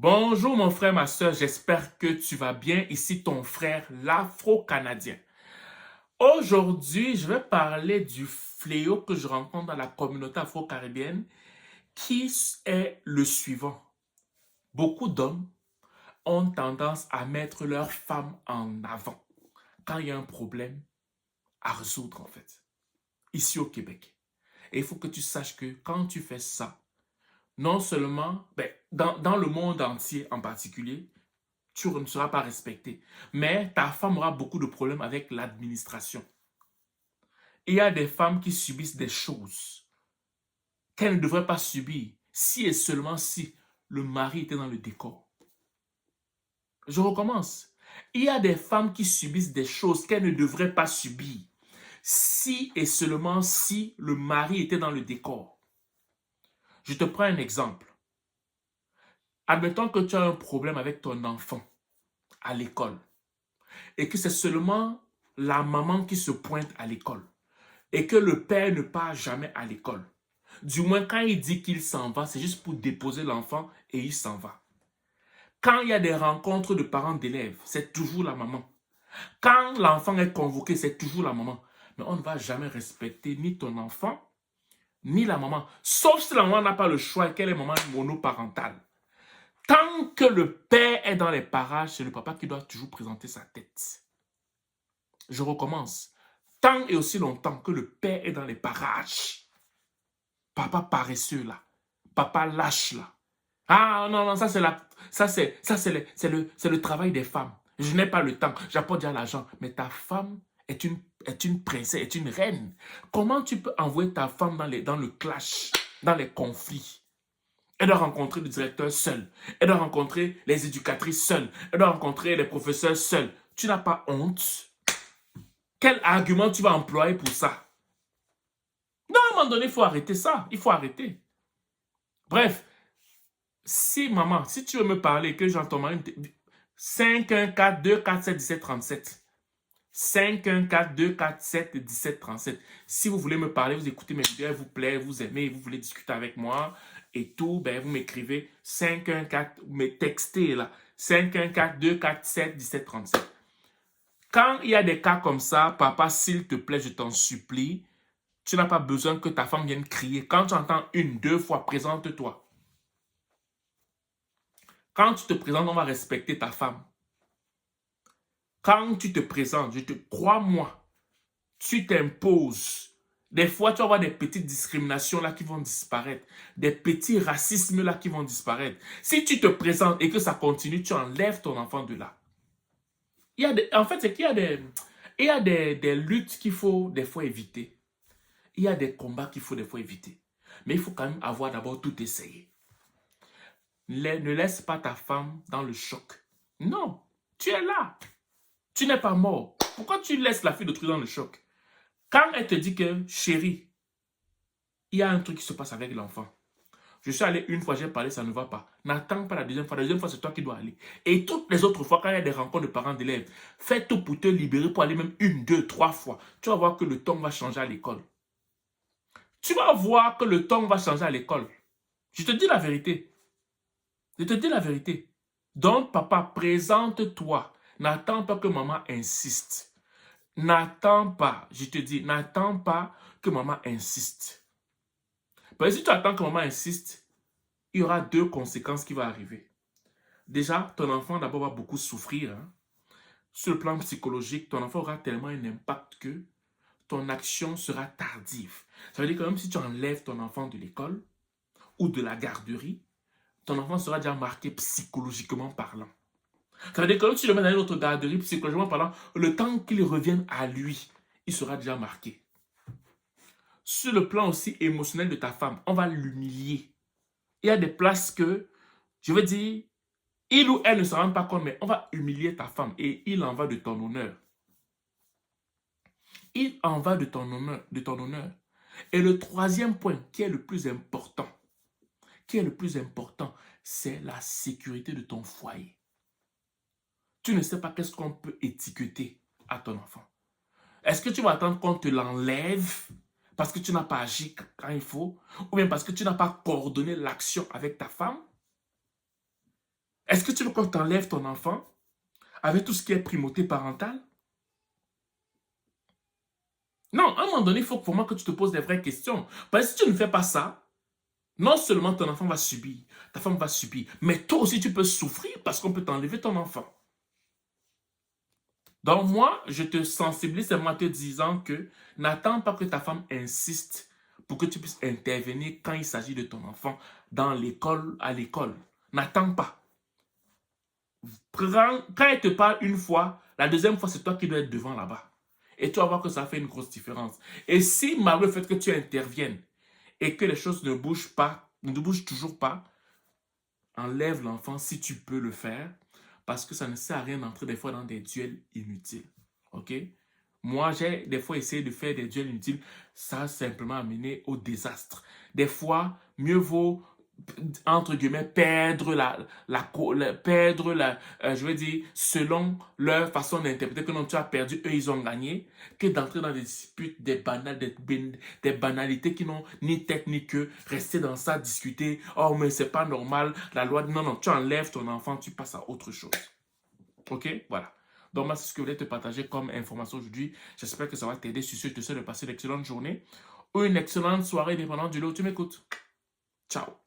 Bonjour mon frère, ma soeur, j'espère que tu vas bien. Ici ton frère, l'Afro-Canadien. Aujourd'hui, je vais parler du fléau que je rencontre dans la communauté afro-caribéenne qui est le suivant. Beaucoup d'hommes ont tendance à mettre leurs femmes en avant quand il y a un problème à résoudre en fait, ici au Québec. Et il faut que tu saches que quand tu fais ça, non seulement, dans le monde entier en particulier, tu ne seras pas respecté. Mais ta femme aura beaucoup de problèmes avec l'administration. Il y a des femmes qui subissent des choses qu'elles ne devraient pas subir si et seulement si le mari était dans le décor. Je recommence. Il y a des femmes qui subissent des choses qu'elles ne devraient pas subir si et seulement si le mari était dans le décor. Je te prends un exemple. Admettons que tu as un problème avec ton enfant à l'école et que c'est seulement la maman qui se pointe à l'école et que le père ne part jamais à l'école. Du moins, quand il dit qu'il s'en va, c'est juste pour déposer l'enfant et il s'en va. Quand il y a des rencontres de parents d'élèves, c'est toujours la maman. Quand l'enfant est convoqué, c'est toujours la maman. Mais on ne va jamais respecter ni ton enfant, ni la maman. Sauf si la maman n'a pas le choix et qu'elle est maman monoparentale. Tant que le père est dans les parages, c'est le papa qui doit toujours présenter sa tête. Je recommence. Tant et aussi longtemps que le père est dans les parages, papa paresseux là, papa lâche là. Ah non, non, ça c'est le travail des femmes. Je n'ai pas le temps, j'apporte déjà l'argent. Mais ta femme est une princesse, est une reine. Comment tu peux envoyer ta femme dans le clash, dans les conflits? Elle doit rencontrer le directeur seul. Elle doit rencontrer les éducatrices seules. Elle doit rencontrer les professeurs seuls. Tu n'as pas honte? Quel argument tu vas employer pour ça? Non, à un moment donné, il faut arrêter ça. Il faut arrêter. Bref, si maman, si tu veux me parler, que j'entends mal, 514-247-1737. 514-247-1737. Si vous voulez me parler, vous écoutez mes vidéos, elle vous plaît, vous aimez, vous voulez discuter avec moi et tout, ben vous m'écrivez 514, vous me textez là, 514-247-1737. Quand il y a des cas comme ça, papa, s'il te plaît, je t'en supplie, tu n'as pas besoin que ta femme vienne crier. Quand tu entends une, deux fois, présente-toi. Quand tu te présentes, on va respecter ta femme. Quand tu te présentes, je te crois-moi, tu t'imposes. Des fois, tu vas avoir des petites discriminations là qui vont disparaître. Des petits racismes là qui vont disparaître. Si tu te présentes et que ça continue, tu enlèves ton enfant de là. En fait, c'est qu'il y a des luttes qu'il faut des fois éviter. Il y a des combats qu'il faut des fois éviter. Mais il faut quand même avoir d'abord tout essayé. Ne laisse pas ta femme dans le choc. Non, tu es là. Tu n'es pas mort. Pourquoi tu laisses la fille d'autrui dans le choc? Quand elle te dit que, chérie, il y a un truc qui se passe avec l'enfant. Je suis allé une fois, j'ai parlé, ça ne va pas. N'attends pas la deuxième fois. La deuxième fois, c'est toi qui dois aller. Et toutes les autres fois, quand il y a des rencontres de parents d'élèves, fais tout pour te libérer pour aller même une, deux, trois fois. Tu vas voir que le ton va changer à l'école. Tu vas voir que le ton va changer à l'école. Je te dis la vérité. Je te dis la vérité. Donc, papa, présente-toi. N'attends pas que maman insiste. N'attends pas, je te dis, n'attends pas que maman insiste. Parce que si tu attends que maman insiste, il y aura deux conséquences qui vont arriver. Déjà, ton enfant d'abord va beaucoup souffrir. Hein. Sur le plan psychologique, ton enfant aura tellement un impact que ton action sera tardive. Ça veut dire que même si tu enlèves ton enfant de l'école ou de la garderie, ton enfant sera déjà marqué psychologiquement parlant. Ça veut dire que quand tu le mets dans une autre garderie, psychologiquement parlant, le temps qu'il revienne à lui, il sera déjà marqué. Sur le plan aussi émotionnel de ta femme, on va l'humilier. Il y a des places que, je veux dire, il ou elle ne se rend pas compte, mais on va humilier ta femme et il en va de ton honneur. Il en va de ton honneur, de ton honneur. Et le troisième point, qui est le plus important, c'est la sécurité de ton foyer. Tu ne sais pas qu'est-ce qu'on peut étiqueter à ton enfant. Est-ce que tu vas attendre qu'on te l'enlève parce que tu n'as pas agi quand il faut, ou bien parce que tu n'as pas coordonné l'action avec ta femme? Est-ce que tu veux qu'on t'enlève ton enfant avec tout ce qui est primauté parentale? Non, à un moment donné, il faut pour moi que tu te poses des vraies questions. Parce que si tu ne fais pas ça, non seulement ton enfant va subir, ta femme va subir, mais toi aussi tu peux souffrir parce qu'on peut t'enlever ton enfant. Donc moi, je te sensibilise seulement en te disant que n'attends pas que ta femme insiste pour que tu puisses intervenir quand il s'agit de ton enfant dans l'école, à l'école. N'attends pas. Quand elle te parle une fois, la deuxième fois, c'est toi qui dois être devant là-bas. Et tu vas voir que ça fait une grosse différence. Et si, malgré le fait que tu interviennes et que les choses ne bougent pas, ne bougent toujours pas, enlève l'enfant si tu peux le faire, parce que ça ne sert à rien d'entrer des fois dans des duels inutiles. OK? Moi, j'ai des fois essayé de faire des duels inutiles, ça a simplement amené au désastre. Des fois, mieux vaut, entre guillemets, je veux dire, selon leur façon d'interpréter que non, tu as perdu, eux, ils ont gagné, que d'entrer dans des disputes, des banalités qui n'ont ni tête ni queue, rester dans ça, discuter, oh, mais c'est pas normal, la loi, non, non, tu enlèves ton enfant, tu passes à autre chose. OK? Voilà. Donc, moi, c'est ce que je voulais te partager comme information aujourd'hui. J'espère que ça va t'aider. Sur ce, je te souhaite de passer une excellente journée ou une excellente soirée, dépendant du lieu où tu m'écoutes. Ciao.